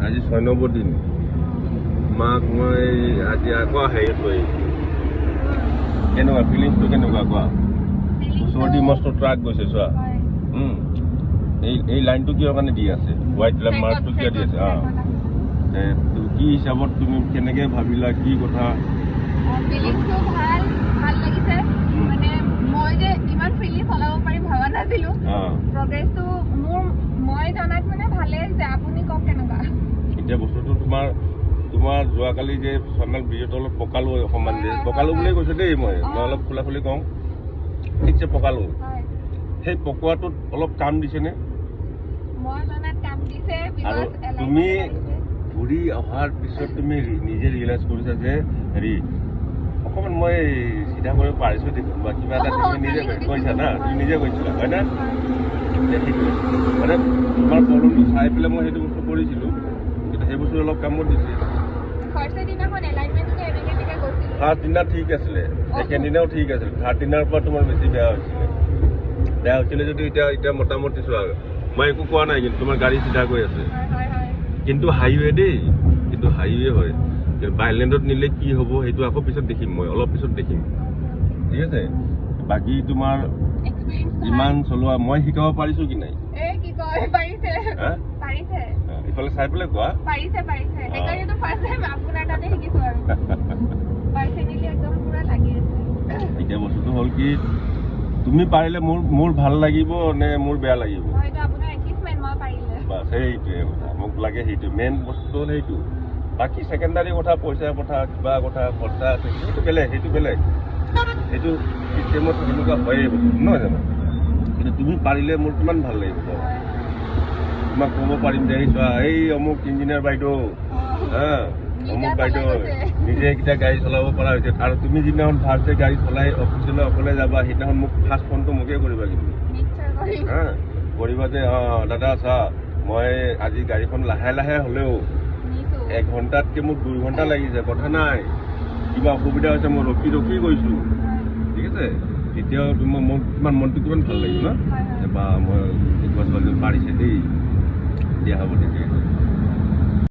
আজি 6 নম্বৰ দিন মাক মই আজি আকৌ হেৰি কৰি কেনেকুৱা ফিলিংছটো কেনেকুৱা কোৱা ওচৰতে মস্ত ট্ৰাক গৈছে চোৱা এই লাইনটো কিয় কাৰণে দি আছে হোৱাইট মাৰ্কটো কিয় দি আছে কি হিচাপত তুমি কেনেকৈ ভাবিলা কি কথা ফিলিংছটো ভাল লাগিছে মানে মই যে ইমান ফ্ৰীলি চলাব পাৰিম ভবা নাছিলোঁ প্ৰগ্ৰেছটো মই জনাত মানে ভালে হৈছে আপুনি কওক কেনেকুৱা এতিয়া বস্তুটো তোমাৰ যোৱাকালি যে চন্দাল ব্ৰিজত অলপ পকালো অকণমান যে পকালো বুলিয়ে কৈছে দেই মই অলপ খোলা খুলি কওঁ ঠিকছে পকালো সেই পকোৱাটোত অলপ কাম দিছেনে আৰু তুমি ঘূৰি অহাৰ পিছত তুমি নিজে ৰিয়েলাইজ কৰিছা যে হেৰি অকণমান মই চিধা কৰিব পাৰিছোঁ দেখোন বা কিবা এটা তুমি নিজে কৈছা না তুমি নিজে কৈছিলা হয় না সেইটোৱে মানে তোমাৰ প্ৰব্লেমটো চাই পেলাই মই সেইটো বস্তু কৰিছিলোঁ কিন্তু সেই বস্তু অলপ কামত দিছে ফাৰ্ষ্ট দিনা ঠিক আছিলে ছেকেণ্ড দিনাও ঠিক আছিলে থাৰ্ড দিনাৰ পৰা তোমাৰ বেছি বেয়া হৈছিলে যদি এতিয়া মোটামুটি চোৱা মই একো কোৱা নাই কিন্তু তোমাৰ গাড়ী চিধা গৈ আছে কিন্তু হাইৱে দেই কিন্তু হাইৱে হয় কিন্তু বাইলেণ্ডত নিলে কি হ'ব সেইটো আকৌ পিছত দেখিম মই অলপ পিছত দেখিম ঠিক আছে বাকী তোমাৰ ইমান চলোৱা মই শিকাব পাৰিছোঁ কি নাই ইফালে চাই পেলাই কোৱা এতিয়া বস্তুটো হ'ল কি তুমি পাৰিলে মোৰ ভাল লাগিব নে মোৰ বেয়া লাগিব বাছ সেইটোৱে কথা মোক লাগে সেইটো মেইন বস্তুটো হ'ল সেইটো বাকী ছেকেণ্ডাৰী কথা পইচা কথা কিবা কথা খৰচা আছে সেইটো বেলেগ সেইটো চিষ্টেমত তেনেকুৱা হয়েই বস্তু নহয় জানো কিন্তু তুমি পাৰিলে মোৰ কিমান ভাল লাগিব তোমাক ক'ব পাৰিম যে চোৱা এই অমুক ইঞ্জিনিয়াৰ বাইদেউ অমুক বাইদেউ নিজে এইকেইটা গাড়ী চলাব পৰা হৈছে আৰু তুমি যিদিনাখন ফাৰ্ষ্ট গাড়ী চলাই অফিচলৈ অকলে যাবা সেইদিনাখন মোক ফাৰ্ষ্ট ফোনটো মোকে কৰিবা কিন্তু কৰিবা যে দাদা চা মই আজি গাড়ীখন লাহে লাহে হ'লেও 1 ঘণ্টাতকৈ মোক 2 ঘণ্টা লাগিছে কথা নাই কিবা অসুবিধা হৈছে মই ৰখি গৈছোঁ ঠিক আছে তেতিয়াও তোমাৰ মোৰ কিমান মনটো কিমান ভাল লাগিব ন বা মই ছোৱালীজন পাৰিছে দেই দিয়া হ'ব তেতিয়া